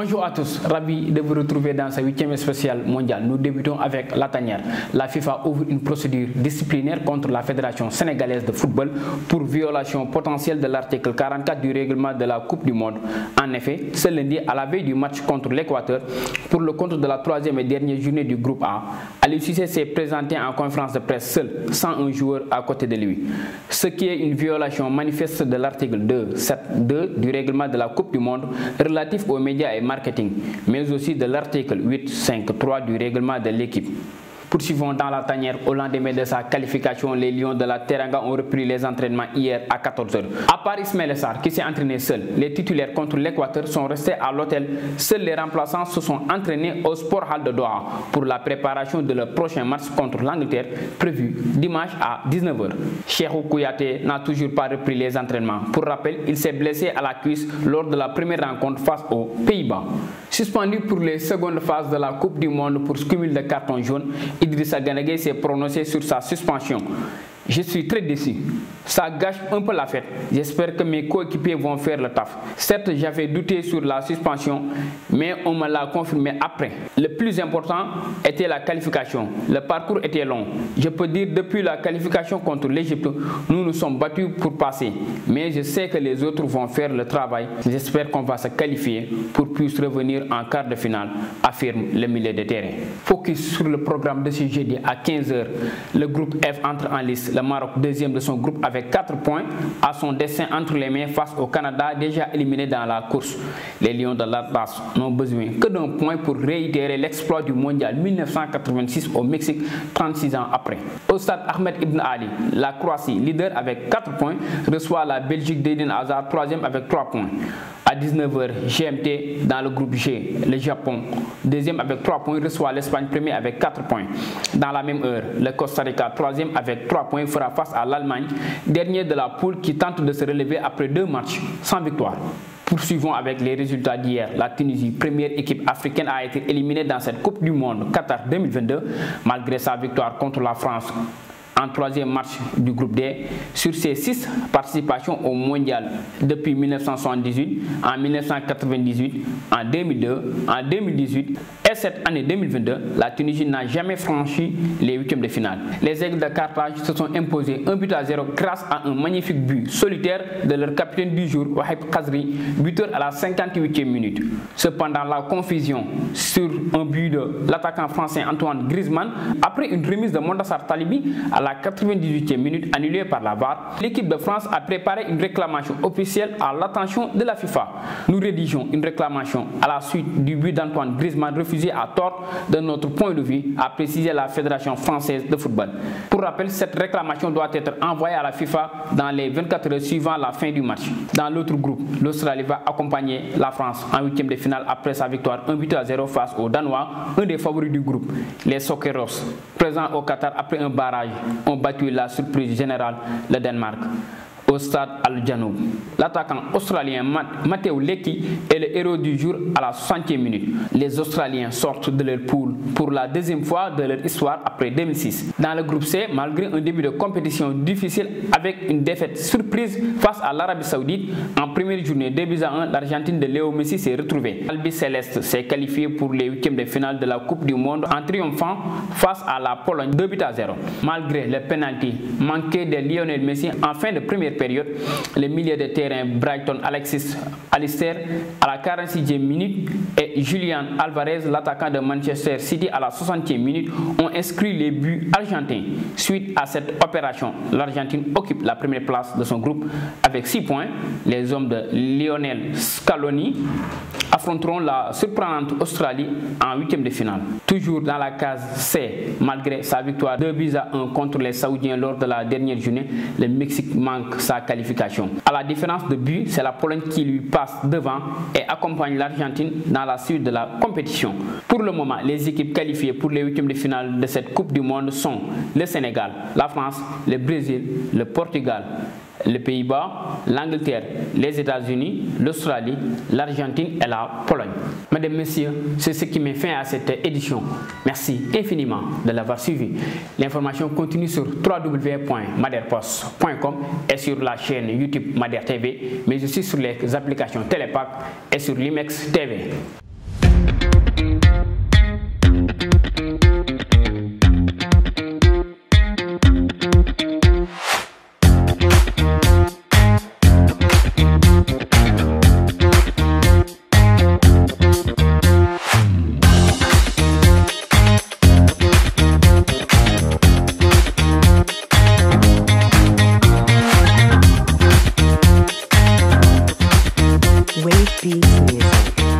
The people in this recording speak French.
Bonjour à tous, ravi de vous retrouver dans ce 8e spécial mondial. Nous débutons avec la tanière. La FIFA ouvre une procédure disciplinaire contre la Fédération sénégalaise de football pour violation potentielle de l'article 44 du règlement de la Coupe du Monde. En effet, ce lundi, à la veille du match contre l'Équateur, pour le compte de la 3e et dernière journée du groupe A, Aliou Cissé s'est présenté en conférence de presse seul, sans un joueur à côté de lui. Ce qui est une violation manifeste de l'article 2.7.2 du règlement de la Coupe du Monde relatif aux médias et marketing, mais aussi de l'article 8.5.3 du règlement de l'équipe. Poursuivons dans la tanière. Au lendemain de sa qualification, les Lions de la Teranga ont repris les entraînements hier à 14 h. À part Ismaël Sarr qui s'est entraîné seul, les titulaires contre l'Équateur sont restés à l'hôtel. Seuls les remplaçants se sont entraînés au Sport Hall de Doha pour la préparation de leur prochain match contre l'Angleterre prévu dimanche à 19 h. Cheikhou Kouyaté n'a toujours pas repris les entraînements. Pour rappel, il s'est blessé à la cuisse lors de la première rencontre face aux Pays-Bas. Suspendu pour les secondes phases de la Coupe du Monde pour cumul de cartons jaunes, Idrissa Gana Gueye s'est prononcé sur sa suspension. Je suis très déçu. Ça gâche un peu la fête. J'espère que mes coéquipiers vont faire le taf. Certes, j'avais douté sur la suspension, mais on me l'a confirmé après. Le plus important était la qualification. Le parcours était long. Je peux dire depuis la qualification contre l'Égypte, nous nous sommes battus pour passer. Mais je sais que les autres vont faire le travail. J'espère qu'on va se qualifier pour plus revenir en quart de finale, affirme le milieu de terrain. Focus sur le programme de ce jeudi à 15 h. Le groupe F entre en lice. Le Maroc, deuxième de son groupe avec 4 points, a son destin entre les mains face au Canada déjà éliminé dans la course. Les Lions de l'Atlas n'ont besoin que d'un point pour réitérer l'exploit du mondial 1986 au Mexique 36 ans après. Au stade Ahmed Ibn Ali, la Croatie, leader avec 4 points, reçoit la Belgique d'Eden Hazard, troisième avec 3 points. À 19 h, GMT dans le groupe G, le Japon, deuxième avec 3 points, reçoit l'Espagne, premier avec 4 points. Dans la même heure, le Costa Rica, troisième avec 3 points, fera face à l'Allemagne, dernier de la poule qui tente de se relever après 2 matchs sans victoire. Poursuivons avec les résultats d'hier. La Tunisie, première équipe africaine, a été éliminée dans cette Coupe du Monde Qatar 2022, malgré sa victoire contre la France en troisième match du groupe D sur ses 6 participations au mondial depuis 1978, en 1998, en 2002, en 2018 et cette année 2022, la Tunisie n'a jamais franchi les 8e de finale. Les Aigles de Carthage se sont imposés 1-0 grâce à un magnifique but solitaire de leur capitaine du jour, Wahib Khazri, buteur à la 58e minute. Cependant, la confusion sur un but de l'attaquant français Antoine Griezmann après une remise de Mondassar Talibi à la 98e minute annulée par la VAR, l'équipe de France a préparé une réclamation officielle à l'attention de la FIFA. Nous rédigeons une réclamation à la suite du but d'Antoine Griezmann refusé à tort de notre point de vue, a précisé la Fédération française de football. Pour rappel, cette réclamation doit être envoyée à la FIFA dans les 24 heures suivant la fin du match. Dans l'autre groupe, l'Australie va accompagner la France en 8e de finale après sa victoire 1-0 face aux Danois, un des favoris du groupe. Les Socceros, présents au Qatar après un barrage, ont battu la surprise générale, le Danemark, au stade Al-Janoub. L'attaquant australien Matteo Leckie est le héros du jour à la 60e minute. Les Australiens sortent de leur poule pour la deuxième fois de leur histoire après 2006. Dans le groupe C, malgré un début de compétition difficile avec une défaite surprise face à l'Arabie Saoudite, en première journée 2-1, l'Argentine de Léo Messi s'est retrouvée. Albi Céleste s'est qualifié pour les 8e de finale de la Coupe du Monde en triomphant face à la Pologne 2-0. Malgré le penalty manqué de Lionel Messi en fin de première période, les milieux de terrain Brighton Alexis Alistair à la 46e minute et Julian Alvarez, l'attaquant de Manchester City, à la 60e minute ont inscrit les buts argentins. Suite à cette opération, l'Argentine occupe la première place de son groupe avec 6 points. Les hommes de Lionel Scaloni affronteront la surprenante Australie en 8e de finale. Toujours dans la case C, malgré sa victoire 2-1 contre les Saoudiens lors de la dernière journée, le Mexique manque sa qualification. À la différence de but, c'est la Pologne qui lui passe devant et accompagne l'Argentine dans la suite de la compétition. Pour le moment, les équipes qualifiées pour les 8e de finale de cette Coupe du Monde sont le Sénégal, la France, le Brésil, le Portugal, les Pays-Bas, l'Angleterre, les États-Unis, l'Australie, l'Argentine et la Pologne. Mesdames, Messieurs, c'est ce qui met fin à cette édition. Merci infiniment de l'avoir suivi. L'information continue sur www.maderpost.com et sur la chaîne YouTube Mader TV, mais aussi sur les applications Télépack et sur l'Imex TV. Beats Music.